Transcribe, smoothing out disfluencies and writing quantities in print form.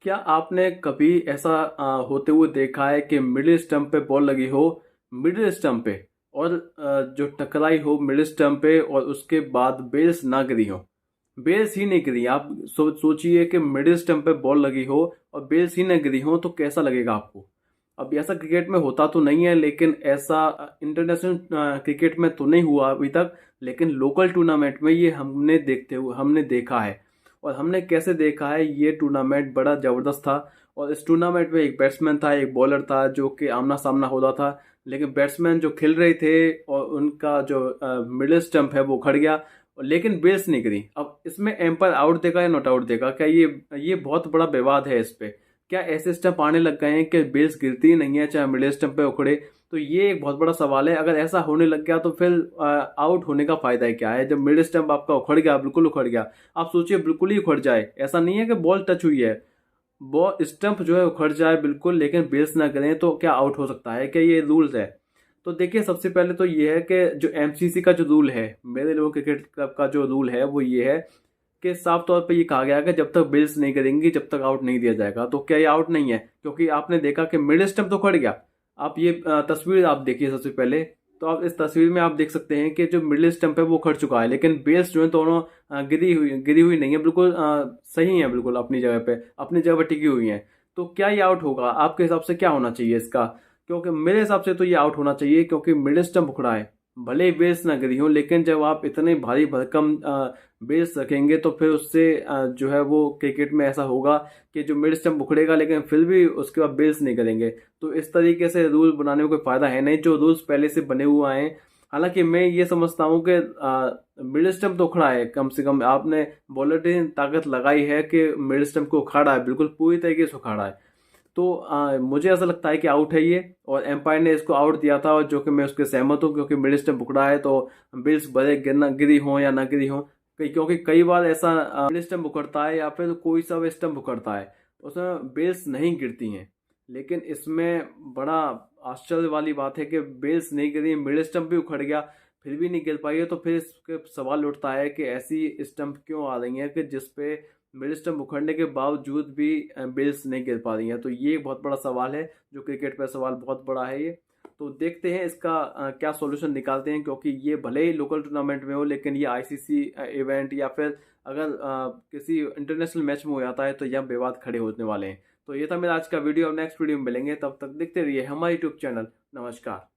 क्या आपने कभी ऐसा होते हुए देखा है कि मिडिल स्टंप पे बॉल लगी हो, मिडिल स्टंप पे, और जो टकराई हो मिडिल स्टंप पे और उसके बाद बेल्स ना गिरी हो? बेल्स ही नहीं गिरी। आप सोचिए कि मिडिल स्टंप पे बॉल लगी हो और बेल्स ही ना गिरी हो तो कैसा लगेगा आपको? अब ऐसा क्रिकेट में होता तो नहीं है, लेकिन ऐसा इंटरनेशनल क्रिकेट में तो नहीं हुआ अभी तक, लेकिन लोकल टूर्नामेंट में ये हमने देखा है। और हमने कैसे देखा है, ये टूर्नामेंट बड़ा ज़बरदस्त था। और इस टूर्नामेंट में एक बैट्समैन था, एक बॉलर था, जो कि आमना सामना होता था। लेकिन बैट्समैन जो खेल रहे थे और उनका जो मिडिल स्टंप है वो उखड़ गया, लेकिन बेल्स नहीं गिरी। अब इसमें एम्पायर आउट देगा या नॉट आउट देगा? क्या ये बहुत बड़ा विवाद है इस पे। क्या ऐसे स्टंप आने लग गए हैं कि बेल्स गिरती ही नहीं है चाहे मिडिल स्टंप पे उखड़े? तो ये एक बहुत बड़ा सवाल है। अगर ऐसा होने लग गया तो फिर आउट होने का फायदा ही क्या है, जब मिडिल स्टंप आपका उखड़ गया, बिल्कुल उखड़ गया। आप सोचिए बिल्कुल ही उखड़ जाए, ऐसा नहीं है कि बॉल टच हुई है, बॉल स्टंप जो है उखड़ जाए बिल्कुल, लेकिन बेस ना करें, तो क्या आउट हो सकता है? क्या ये रूल्स है? तो देखिए, सबसे पहले तो ये है कि जो एमसीसी का जो रूल है, मेरे लोगों क्रिकेट क्लब का जो रूल है वो ये है कि साफ तौर पे ये कहा गया है कि जब तक बेल्स नहीं करेंगी जब तक आउट नहीं दिया जाएगा। तो क्या ये आउट नहीं है? क्योंकि आपने देखा कि मिडिल स्टंप तो खड़ गया। आप ये तस्वीर आप देखिए सबसे पहले। तो आप इस तस्वीर में आप देख सकते हैं कि जो मिडिल स्टंप है वो खड़ चुका है, लेकिन बेल्स जो है दोनों गिरी हुई नहीं है, बिल्कुल सही है, बिल्कुल अपनी जगह पे टिकी हुई है। तो क्या ये आउट होगा? आपके हिसाब से क्या होना चाहिए इसका? क्योंकि मेरे हिसाब से तो ये आउट होना चाहिए, क्योंकि मिडिल स्टंप उखड़ा है। भले ही बेस ना गिरी हो, लेकिन जब आप इतने भारी भरकम बेस रखेंगे तो फिर उससे जो है वो क्रिकेट में ऐसा होगा कि जो मिड स्टंप उखड़ेगा लेकिन फिर भी उसके बाद बेल्स नहीं करेंगे। तो इस तरीके से रूल बनाने में कोई फायदा है नहीं, जो रूल्स पहले से बने हुए हैं। हालांकि मैं ये समझता हूँ कि मिड स्टंप तो उखड़ा है, कम से कम आपने बॉलर ने ताकत लगाई है कि मिड स्टंप को उखाड़ा है, बिल्कुल पूरी तरीके से उखाड़ा है। तो मुझे ऐसा लगता है कि आउट है ये, और एम्पायर ने इसको आउट दिया था, और जो कि मैं उसके सहमत हूँ, क्योंकि मिड स्टंप पकड़ा है तो बिल्स भले गिरना गिरी हो या ना गिरी हो। क्योंकि कई बार ऐसा मिड स्टंप उखड़ता है या फिर कोई सा भी स्टंप उखड़ता है, उसमें बेल्स नहीं गिरती हैं। लेकिन इसमें बड़ा आश्चर्य वाली बात है कि बेल्स नहीं गिरी, मिड स्टंप भी उखड़ गया, फिर भी नहीं गिर पाई है। तो फिर इसके सवाल उठता है कि ऐसी स्टंप क्यों आ रही हैं कि जिसपे मिड स्टंप उखड़ने के बावजूद भी बेल्स नहीं गिर पा रही हैं? तो ये एक बहुत बड़ा सवाल है, जो क्रिकेट पे सवाल बहुत बड़ा है ये। तो देखते हैं इसका क्या सॉल्यूशन निकालते हैं, क्योंकि ये भले ही लोकल टूर्नामेंट में हो, लेकिन ये आईसीसी इवेंट या फिर अगर किसी इंटरनेशनल मैच में हो जाता है तो यह विवाद खड़े होने वाले हैं। तो ये था मेरा आज का वीडियो। अब नेक्स्ट वीडियो में मिलेंगे, तब तक देखते रहिए हमारे यूट्यूब चैनल। नमस्कार।